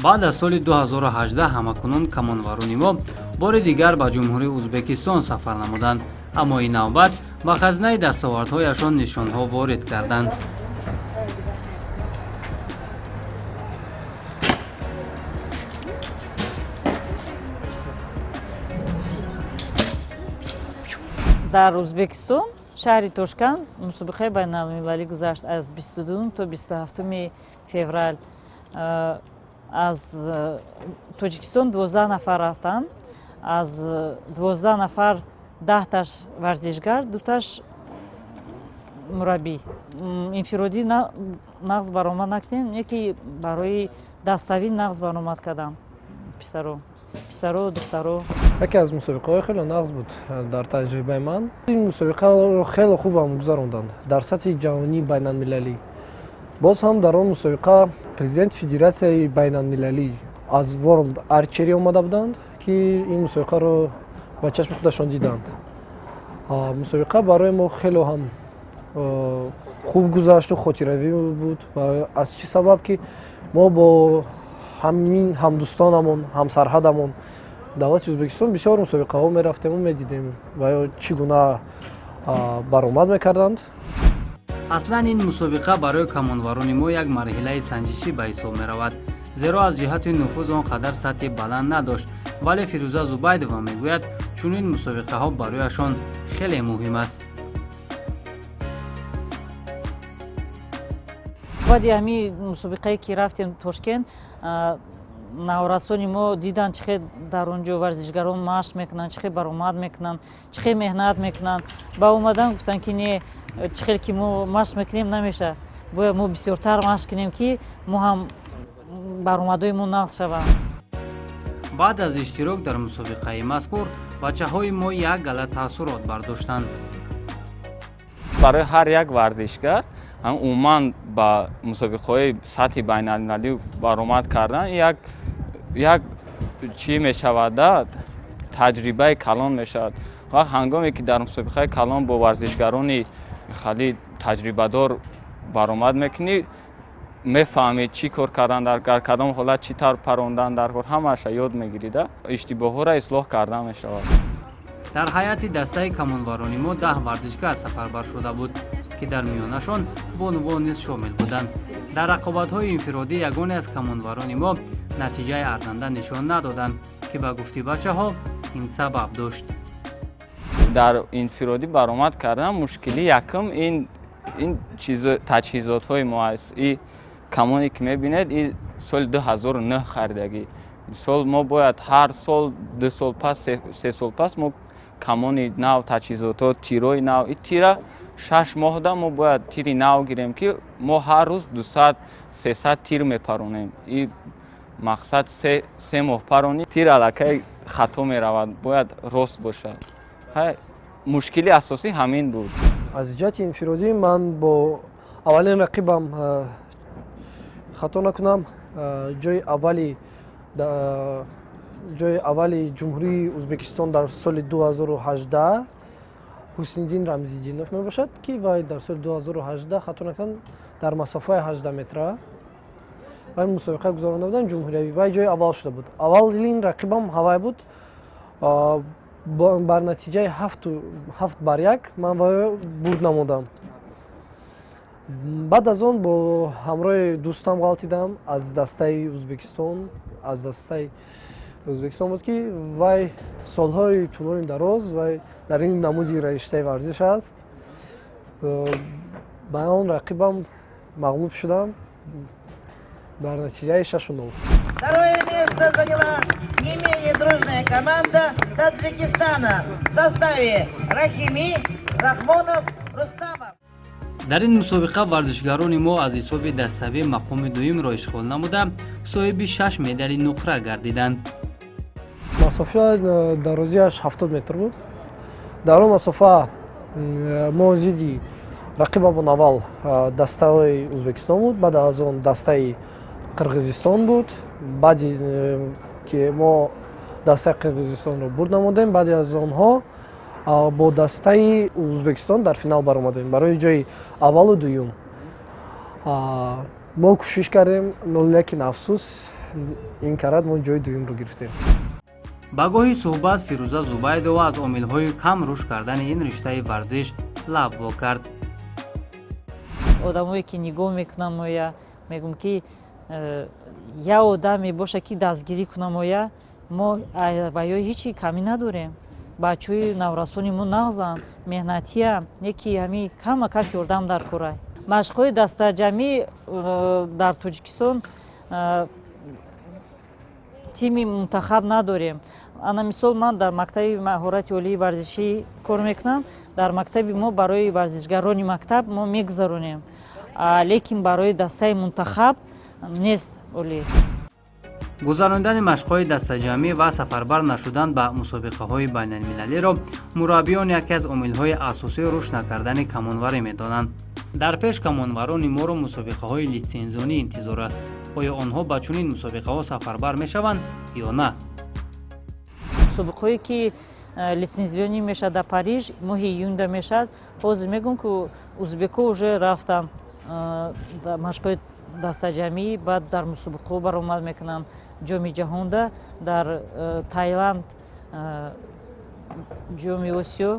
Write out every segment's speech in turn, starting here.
баъд аз соли 2018 ҳамакунун камонварони мо бори дигар ба ҷумҳурии ӯзбекистон сафар намуданд, аммо ин навбат ба хазинаи дастовардҳояшон нишонҳо ворид карданд. дар Ӯзбекистон шаҳри Тошканд мусобиқаи байналмилалӣ гузашт аз 22 то 27 феврал. аз Тоҷикистон 12 нафар рафтанд. аз 12 нафар 10таш варзишгар, 2таш мураббӣ. Инфиродӣ нағз баромад накардем, яке барои dastavî нағз баромад кардам. писаро духтаро. яке аз мусобиқаҳои хеле нағз буд дар таҷрибаи ман. ин мусобиқаро хеле хубам гузаронданд дар сатҳи ҷаҳонӣ байналмилалӣ. боз ҳам дар он мусобиқа президенти федератсияи байналмилалӣ аз World Archery омада буданд, ки ин мусобиқаро ба чашми худашон диданд. мусобиқа барои мо хеле ҳам хуб гузашту хотиравӣ буд. аз чӣ сабаб, ки мо бо ҳамин ҳамдӯстонамон, ҳамсарҳадамон давлати Ӯзбекистон бисёр мусобиқаҳо мерафтему медидем ва чӣ гуна баромад мекарданд. аслан ин мусобиқа барои камонварони мо як марҳилаи санҷишӣ ба ҳисоб меравад, зеро аз ҷиҳати нуфуз он қадар сатҳи баланд надошт, вале Фирӯза Зубайдова мегӯяд чунин мусобиқаҳо барояшон хеле муҳим аст. баъди ҳамин мусобиқае ки рафтем Тошкент, наврасони мо диданд чӣ хел дар он ҷо варзишгарон машқ мекунанд, чӣ хел баромад мекунанд, чӣ хел меҳнат мекунанд. ба омадан гуфтанд, ки не, чӣ хел ки мо машқ мекунем намеша, бояд мо бисёртар машқ кунем, ки мо ҳам баромадҳои мо нағз шаванд. баъд аз иштирок дар мусобиқаи мазкур бачаҳои мо як гала таъссурот бардоштанд. барои ҳар як варзишгар умуман ба мусобиқаҳои сатҳи байналмилалӣ баромад кардан як чӣ мешавад, таҷрибаи калон мешавад. вақт ҳангоме ки дар мусобиқаи калон бо варзишгарони хеле таҷрибадор баромад мекунӣ, мефаҳмед чӣ кор кардан дар кадом ҳолат, чӣ тавр парондан дар кор, ҳамааша ёд мегирид. иштибоҳҳоро ислоҳ кардан мешавад. дар ҳайати дастаи камонварони мо 10 варзишгар сафарбар шуда буд, ки дар миёнашон бонувон низ шомил буданд. дар рақобатҳои инфиродӣ ягоне аз камонварони мо натиҷаи арзанда нишон надоданд, ки ба гуфти бачаҳо ин сабаб дошт. дар инфиродӣ баромад кардан мушкили якум ин таҷҳизотҳои мо аст. ин камоне ки мебинед, ин соли 2009 харидагӣ. мисол мо бояд ҳар сол 2 сол пас, 3 сол пас мо камони нав, таҷҳизотҳо, тиррои нав, ин тира 6 моҳда мо бояд тири нав гирем, ки мо ҳар рӯз 200-300 тир мепаронем. ин мақсад 3 моҳ парони тир аллакай хато меравад, бояд рост бошад. мушкили асосӣ ҳамин буд. аз ҷиҳати инфиродӣ ман бо аввалин рақибам хато накунам, ҷои аввали ҷумҳурии Ӯзбекистон дар соли 2018 Ҳусниддин Рамзиддинов мебошад, ки вай дар соли 2018 хато накунам дар масофаи 18 метра вай мусобиқа гузаронда буданд ҷумҳуриявӣ. вай ҷои аввал шуда буд. аввалин рақибам ҳавай буд. бар натиҷаи 7-1 ман вай бурд намудам. баъд аз он бо ҳамроҳи дӯстам ғалтидам аз дастаи Ӯзбекистон буд, ки вай солҳои тӯлони дароз вай дар ин намуди раиштаи варзиш аст. ба он рақибам мағлуб шудам бар натиҷаи 6-0. Второе место заняла не менее дружная команда Таджикистана в составе Рахими, Рахмонов, Рустамов. дар ин мусобиқа варзишгарони мо аз ҳисоби даставӣ мақоми дуюмро ишғол намуда, соҳиби 6 медали нуқра гардиданд. масофа дарозиаш 70 метр буд. дар он масофа мо зидди рақибамон аввал дастаи Ӯзбекистон буд, баъд аз он дастаи Қирғизистон буд. баъди ки мо дастаи Қирғизистонро бурд намудем, баъди аз онҳо бо дастаи Ӯзбекистон дар финал баромадем барои ҷои аввалу дуюм. мо кӯшиш кардем, лекин афсус ин карад мо ҷои дуюмро гирифтем. ба гоҳи суҳбат Фирӯза Зубайдова аз омилҳои кам рушд кардани ин риштаи варзиш лаб во кард. одамое ки нигоҳ мекунам оя мегӯм ки я одам мебоша ки дастгирӣ кунам оя мо ваёи ҳичи камӣ надорем. бачаҳои наврасони мо нағзанд, меҳнатиянд, не ки ҳами камакак ёрдам дар кора. машқҳои дастаҷамӣ дар Тоҷикистон тими мунтахаб надорем. ана мисол ман дар мактаби маҳорати олии варзишӣ кор мекунам. дар мактаби мо барои варзишгарони мактаб мо мегузаронем, лекин барои дастаи мунтахаб нест олӣ. гузарондани машқҳои дастаҷамӣ ва сафарбар нашудан ба мусобиқаҳои байналмилалиро мураббиён яке аз омилҳои асосии рушд накардани камонварӣ медонанд. дар пеш камонварони моро мусобиқаҳои литсензионӣ интизор аст. оё онҳо ба чунин мусобиқаҳо сафарбар мешаванд ё на? мусобиқҳое ки литсензионӣ мешавад дар Париж моҳи июнда мешавад. ҳозир мегӯм ки узбекҳо уже рафтанд машқҳои дастаҷамӣ, баъд дар мусобиқаҳо баромад мекунанд. ҷоми ҷаҳонда дар Таиланд, ҷоми Осиё,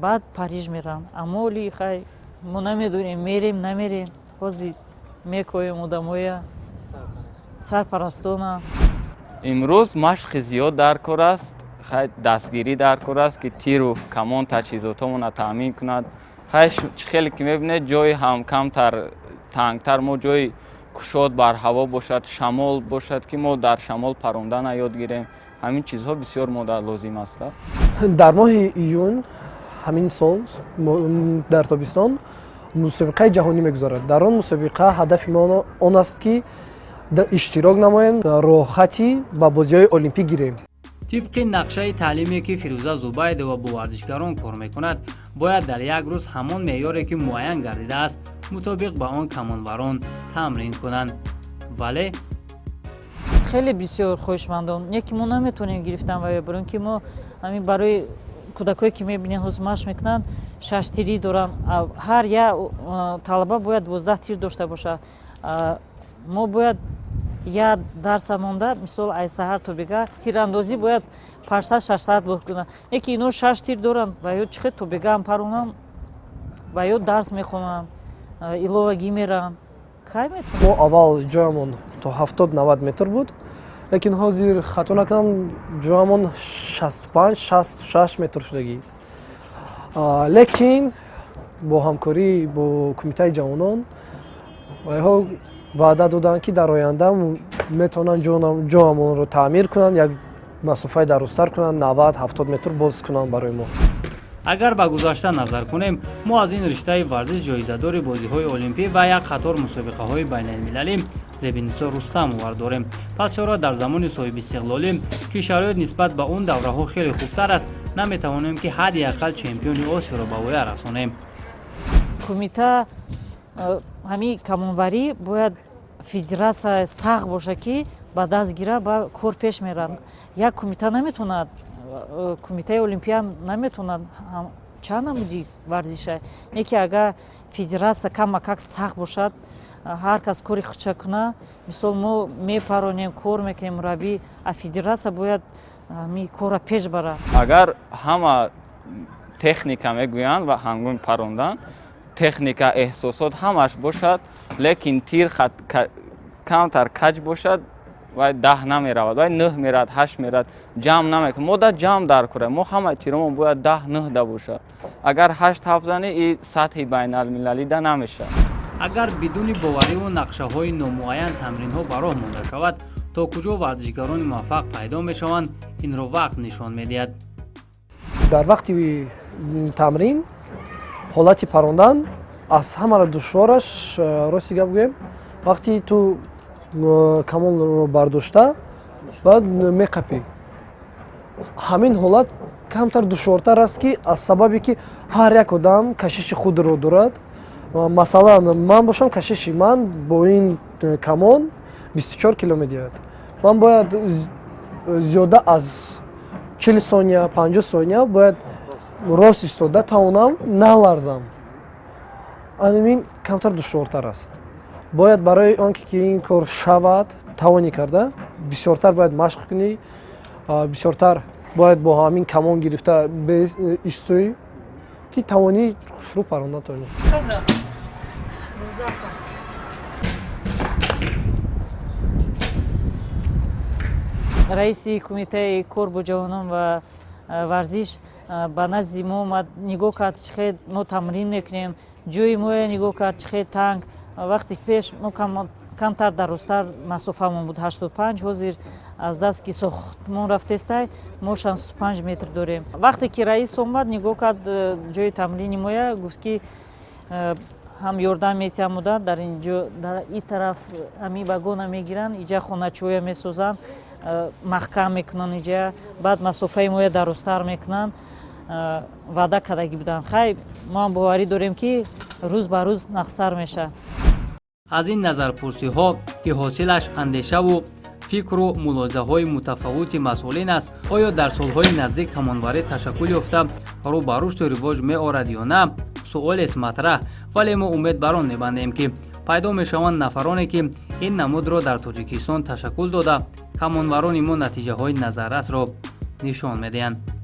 баъд Париж мераванд. аммо оли хай мо намедонем мерем намерем. ҳозир мекоҳем одамоя сарпарастона. имрӯз машқи зиёд дар кор аст, дастгирӣ дар кор аст ки тиру камон таҷҳизотамонро таъмин кунад. хеле ки мебинед ҷои ҳам камтар тангтар мо ҷои кушод бар ҳаво бошад, шамол бошад ки мо дар шамол парондана ёд гирем. ҳамин чизҳо бисёр мода лозим аст. дар моҳи июн ҳамин сол дар тобистон мусобиқаи ҷаҳонӣ мегузарад. дар он мусобиқа ҳадафи мо он аст ки иштирок намоем, роҳати ба бозиҳои олимпӣ гирем. тибқи нақшаи таълиме ки Фирӯза Зубайдова бо варзишгарон кор мекунад, бояд дар як рӯз ҳамон меъёре ки муайян гардидааст мутобиқ ба он камонварон тамрин кунанд. вале хеле бисёр хоҳишмандон не ки мо наметавонем гирифтан ва бирон ки мо ҳамин барои кӯдакое ки мебинем ҳозир машқ мекунанд 6 тирӣ доранд. ҳар як талаба бояд 12 тир дошта бошад. мо бояд як дарса монда мисол аз саҳар то бега тирандозӣ бояд 500-600 бокунанд. не ки ино 6 тир доранд ва ё чихел то бегаам паронанд ва ё дарс мехонанд, иловагӣ мераванд. кай метавонем? мо аввал ҷоямон то 70-90 метр буд, лекин ҳозир хато накунам ҷоямон 65-66 метр шудагист. лекин бо ҳамкорӣ бо кумитаи ҷавонон вайҳо ваъда доданд ки дар оянда метавонанд ҷоамонро таъмир кунанд, як масофаи дарозтар кунанд, 90-70 метр боз кунанд барои мо. агар ба гузашта назар кунем, мо аз ин риштаи варзиш ҷоизадори бозиҳои олимпӣ ва як қатор мусобиқаҳои байналмилалӣ Зебинисо Рустамовар дорем. пас чора дар замони соҳибистиқлолӣ ки шароит нисбат ба он давраҳо хеле хубтар аст, наметавонем ки ҳадди ақал чемпиони Осиёро ба воя расонем. кумита ҳамин камонварӣ бояд федератсия сахт боша ки ба даст гира ба кор пеш меранд. як кумита наметавонад, кумитаи олимпия наметавонад чанд намуди варзиша. не ки агар федератсия камакак сахт бошад, ҳар кас кори худша куна, мисол мо мепаронем, кор мекунем мураббӣ, а федератсия бояд ҳамин корро пеш барад. агар ҳама техника мегӯянд ва ҳангоми парондан техника, эҳсосот ҳамаш бошад, лекин тир камтар каҷ бошад, вай 10 намеравад, вай 9 меравад, 8 меравад, ҷамъ намекунад. мо да ҷамъ дар курем, мо ҳама тиромон бояд 10-9 да бошад. агар 8 зани и сатҳи байналмилалӣ да намешавад. агар бидуни бовариву нақшаҳои номуайян тамринҳо ба роҳ монда шавад, то куҷо варзишгарони муваффақ пайдо мешаванд, инро вақт нишон медиҳад. дар вақти тамрин ҳолати парондан аз ҳамаро душвораш рости гап гӯем, вақти ту камонро бардошта баъд меқапӣ, ҳамин ҳолат камтар душвортар аст ки аз сабаби ки ҳар як одам кашиши худро дорад. масалан ман бошам, кашиши ман бо ин камон 24 кило медиҳад. ман бояд зиёда аз 40 сония 50 сония бояд рост истода тавонам наларзам. анин камтар душвортар аст. бояд барои он ки ин кор шавад тавони карда бисёртар бояд машқ кунӣ, бисёртар бояд бо ҳамин камон гирифта истоӣ ки тавонӣ шурӯъ паронда тони. раиси кумитаи кор бо ҷавонон ва варзиш ба назди мо омад, нигоҳ кард чӣ хел мо тамрин мекунем, ҷои моя нигоҳ кард чӣ хел танг. вақте пеш мо камтар дарозтар масофамон буд 85, ҳозир аз даст ки сохтмон рафтестай мо 65 метр дорем. вақте ки раис омад нигоҳ кард ҷои тамрини моя, гуфт ки ҳам ёрдам метиҳам мудар дар инҷо дар ин тараф ҳами вагона мегиранд, иҷа хоначоя месозанд, маҳкам мекунанд, иҷа баъд масофаи моя дарозтар мекунанд. ваъда кардагӣ буданд. хай мо ҳам боварӣ дорем ки рӯз ба рӯз нақстар мешавад. аз ин назарпурсиҳо ки ҳосилаш андешаву фикру мулоҳизаҳои мутафавути масъулин аст, оё дар солҳои наздик камонварӣ ташаккул ёфта рӯ ба рушду ривоҷ меорад ё на, суолест матраҳ, вале мо умед бар он мебандем ки пайдо мешаванд нафароне ки ин намудро дар тоҷикистон ташаккул дода камонварони мо натиҷаҳои назаррасро нишон медиҳанд.